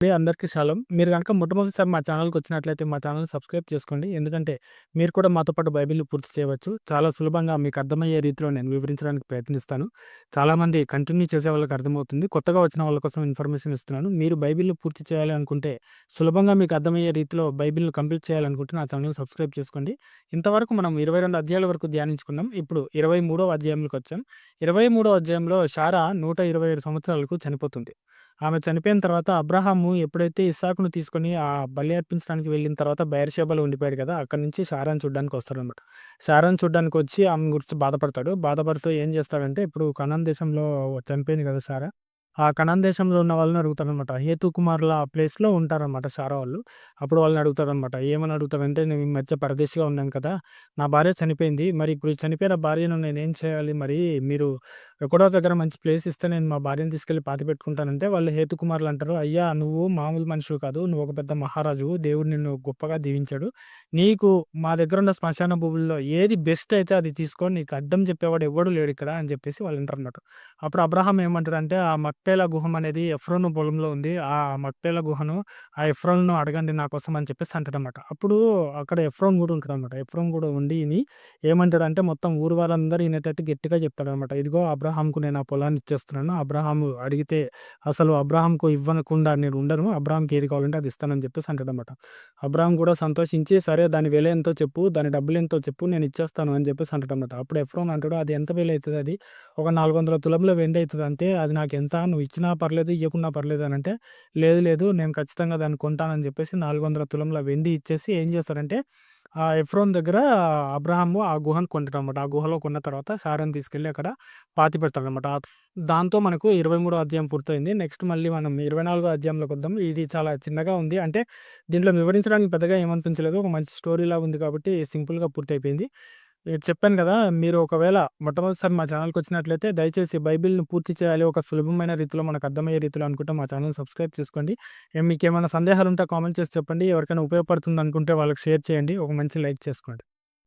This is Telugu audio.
అందరికీ షాలోమ్. మీరు గనక మొట్టమొదటిసారి మా ఛానల్‌కొచ్చినట్లయితే మా ఛానెల్‌ని సబ్స్క్రైబ్ చేసుకోండి. ఎందుకంటే మీరు కూడా మాతో పాటు బైబిల్‌ని పూర్తి చేయవచ్చు. చాలా సులభంగా మీకు అర్థమయ్యే రీతిలో నేను వివరించడానికి ప్రయత్నిస్తాను. చాలామంది కంటిన్యూ చేసే వాళ్ళకి అర్థమవుతుంది. కొత్తగా వచ్చిన వాళ్ళ కోసం ఇన్ఫర్మేషన్ ఇస్తున్నాను. మీరు బైబిల్‌ని పూర్తి చేయాలి అనుకుంటే, సులభంగా మీకు అర్థమయ్యే రీతిలో బైబిల్‌ని కంప్లీట్ చేయాలనుకుంటే నా ఛానెల్‌ని సబ్స్క్రైబ్ చేసుకోండి. ఇంతవరకు మనం 22 అధ్యాయాల వరకు ధ్యానించుకున్నాం. ఇప్పుడు 23వ అధ్యాయంలోకొచ్చాం. 23వ అధ్యాయంలో శారా 127 సంవత్సరాలకు చనిపోతుంది. ఆమె చనిపోయిన తర్వాత అబ్రాహాము ఎప్పుడైతే ఇస్సాకును తీసుకొని బలి అర్పించడానికి వెళ్ళిన తర్వాత బెయేర్షెబాలో ఉండిపోయాడు కదా! అక్కడి నుంచి శారాను చూడ్డానికి వస్తాడనమాట. శారాను చూడ్డానికొచ్చి ఆమె గురించి బాధపడతాడు. బాధపడుతూ ఏం చేస్తాడంటే ఇప్పుడు కనాన్ దేశంలో చనిపోయింది కదా! శారా. ఆ కనాన్ దేశంలో ఉన్న వాళ్ళని అడుగుతాడనమాట. హేతు కుమారుల ప్లేస్‌లో ఉంటారనమాట శారా వాళ్ళు. అప్పుడు వాళ్ళని అడుగుతాడనమాట. ఏమని అడుగుతాడంటే, "నేను ఈ మధ్య పరదేశిగా ఉన్నాను కదా! నా భార్య చనిపోయింది. మరి ఇప్పుడు ఈ చనిపోయిన భార్యను నేనేం చేయాలి? మరి మీరు ఎక్కడో దగ్గర మంచి ప్లేస్ ఇస్తే నేను మా భార్యను తీసుకెళ్ళి పాతిపెట్టుకుంటానంటే వాళ్ళు హేతుకుమారులు అంటారు, "అయ్యా! నువ్వు మామూలు మనిషివి కాదు. నువ్వు ఒక పెద్ద మహారాజువు. దేవుడు నిన్ను గొప్పగా దీవించాడు. నీకు మా దగ్గరున్న శ్మశాన భూముల్లో ఏది బెస్ట్ అయితే అది తీసుకో. నీకు అడ్డం చెప్పేవాడు ఎవ్వడు లేడిక్కడ" అని చెప్పేసి వాళ్ళంటారన్నమాట. అప్పుడు అబ్రాహాం ఏమంటాడంటే, "ఆ మక్పేలా గుహం అనేది ఎఫ్రోను పొలంలో ఉంది. ఆ మక్పేలా గుహను ఆ ఎఫ్రోన్‌ను అడగండి నా కోసం" అని చెప్పేసి అంటాడన్నమాట. అప్పుడు అక్కడ ఎఫ్రోన్ కూడా ఉంటాడన్నమాట. ఎఫ్రోన్ కూడా ఉండి ఏమంటాడంటే మొత్తం ఊరు వాళ్ళందరూ ఇనేటట్టు గట్టిగా చెప్తాడనమాట. "ఇదిగో అబ్రాహాంకు నేను ఆ పొలాన్ని ఇచ్చేస్తున్నాను. అబ్రాహాము అడిగితే అసలు అబ్రాహాంకు ఇవ్వనకుండా నేను ఉండను. అబ్రాహాంకి ఏది కావాలంటే అది ఇస్తానని" చెప్పేసి అంటాడనమాట. అబ్రాహాం కూడా సంతోషించి, "సరే దాని వెల ఎంతో చెప్పు, దాని డబ్బులెంతో చెప్పు నేను ఇచ్చేస్తాను" అని చెప్పేసి అంటాడనమాట. అప్పుడు ఎఫ్రోన్ అంటాడు, "అది ఎంత వెల అయితది అది? ఒక 400 తులముల వెండి అయితది అంతే. అది నాకెంత? నువ్వు ఇచ్చినా పర్లేదు, ఇయ్యకున్నా పర్లేదు" అనంటే, "లేదు లేదు నేను ఖచ్చితంగా దాన్ని కొంటానని" చెప్పేసి 400 తులముల వెండి ఇచ్చేసి ఏం చేస్తాడంటే ఆ ఎఫ్రోన్ దగ్గర అబ్రాహాము ఆ గుహను కొంటాడనమాట. ఆ గుహలో కొన్న తర్వాత శారాని తీసుకెళ్ళి అక్కడ పాతిపెడతాడనమాట. దాంతో మనకు 23 అధ్యాయం పూర్తయింది. నెక్స్ట్ మళ్ళీ మనం 24 అధ్యాయంలోకొద్దాం. ఇది చాలా చిన్నగా ఉంది. అంటే దీంట్లో వివరించడానికి పెద్దగా ఏమనిపించలేదు. ఒక మంచి స్టోరీలాగా ఉంది కాబట్టి సింపుల్‌గా పూర్తయిపోయింది. చెప్పాను గదా! మీరు ఒకవేళ మొట్టమొదటిసారి మా ఛానెల్‌కొచ్చినట్లయితే దయచేసి బైబిల్‌ని పూర్తి చేయాలి ఒక సులభమైన రీతిలో మనకు అర్థమయ్యే రీతిలో అనుకుంటే మా ఛానెల్‌ని సబ్స్క్రైబ్ చేసుకోండి. మీకేమైనా సందేహాలుంటే కామెంట్ చేసి చెప్పండి. ఎవరికైనా ఉపయోగపడుతుందనుకుంటే వాళ్ళకి షేర్ చేయండి. ఒక మంచి లైక్ చేసుకోండి.